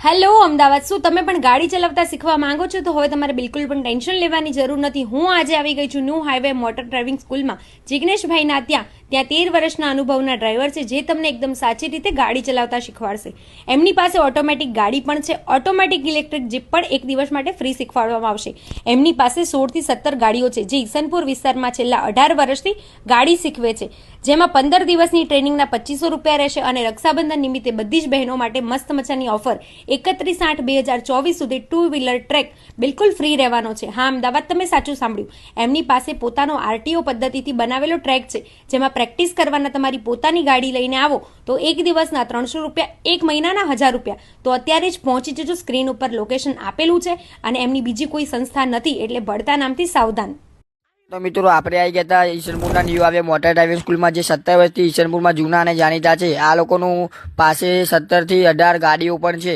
Hello Ahmedabad, શું તમે પણ ગાડી ચલાવતા શીખવા માંગો છો? તો હવે તમારે બિલકુલ પણ ટેન્શન લેવાની જરૂર નથી. હું આજે આવી ગઈ છું ન્યૂ હાઈવે મોટર ડ્રાઇવિંગ સ્કૂલમાં. જિગ્નેશભાઈના ત્યાં 13 વર્ષના અનુભવના ડ્રાઈવર છે, જે તમને એકદમ સાચી રીતે ગાડી ચલાવતા શીખવાડશે. એમની પાસે ઓટોમેટિક ગાડી પણ છે. ઓટોમેટિક ઇલેક્ટ્રિક જીપ પણ એક દિવસ માટે ફ્રી શીખવાડવામાં આવશે. એમની પાસે 16 થી 17 ગાડીઓ છે, જે ઈસનપુર વિસ્તારમાં છેલ્લા 18 વર્ષથી ગાડી શીખવે છે. જેમાં 15 દિવસની ટ્રેનિંગના 2500 રૂપિયા રહેશે અને રક્ષાબંધન નિમિત્તે બધી જ બહેનો માટે મસ્ત મજાની ઓફર 31/8/2024 સુધી 2 વ્હીલર ટ્રેક બિલકુલ ફ્રી રહેવાનો છે. હા, અમદાવાદ, તમે સાચું સાંભળ્યું. એમની પાસે પોતાનો આરટીઓ પદ્ધતિથી બનાવેલો ટ્રેક છે, જેમાં પ્રેક્ટિસ કરવાના તમારી પોતાની ગાડી લઈને આવો તો એક દિવસના 300 રૂપિયા, એક મહિનાના 1000 રૂપિયા. તો અત્યારે જ પહોંચી જજો. સ્ક્રીન ઉપર લોકેશન આપેલું છે અને એમની બીજી કોઈ સંસ્થા નથી, એટલે ભળતા નામથી સાવધાન. તો મિત્રો, આપણે આવી ગયા હતા ઈસનપુરના ન્યૂ આવે મોટર ડ્રાઇવિંગ સ્કૂલમાં, જે 17 વર્ષથી ઈસનપુરમાં જૂના અને જાણીતા છે. આ લોકોનું પાસે 17 થી 18 ગાડીઓ પણ છે.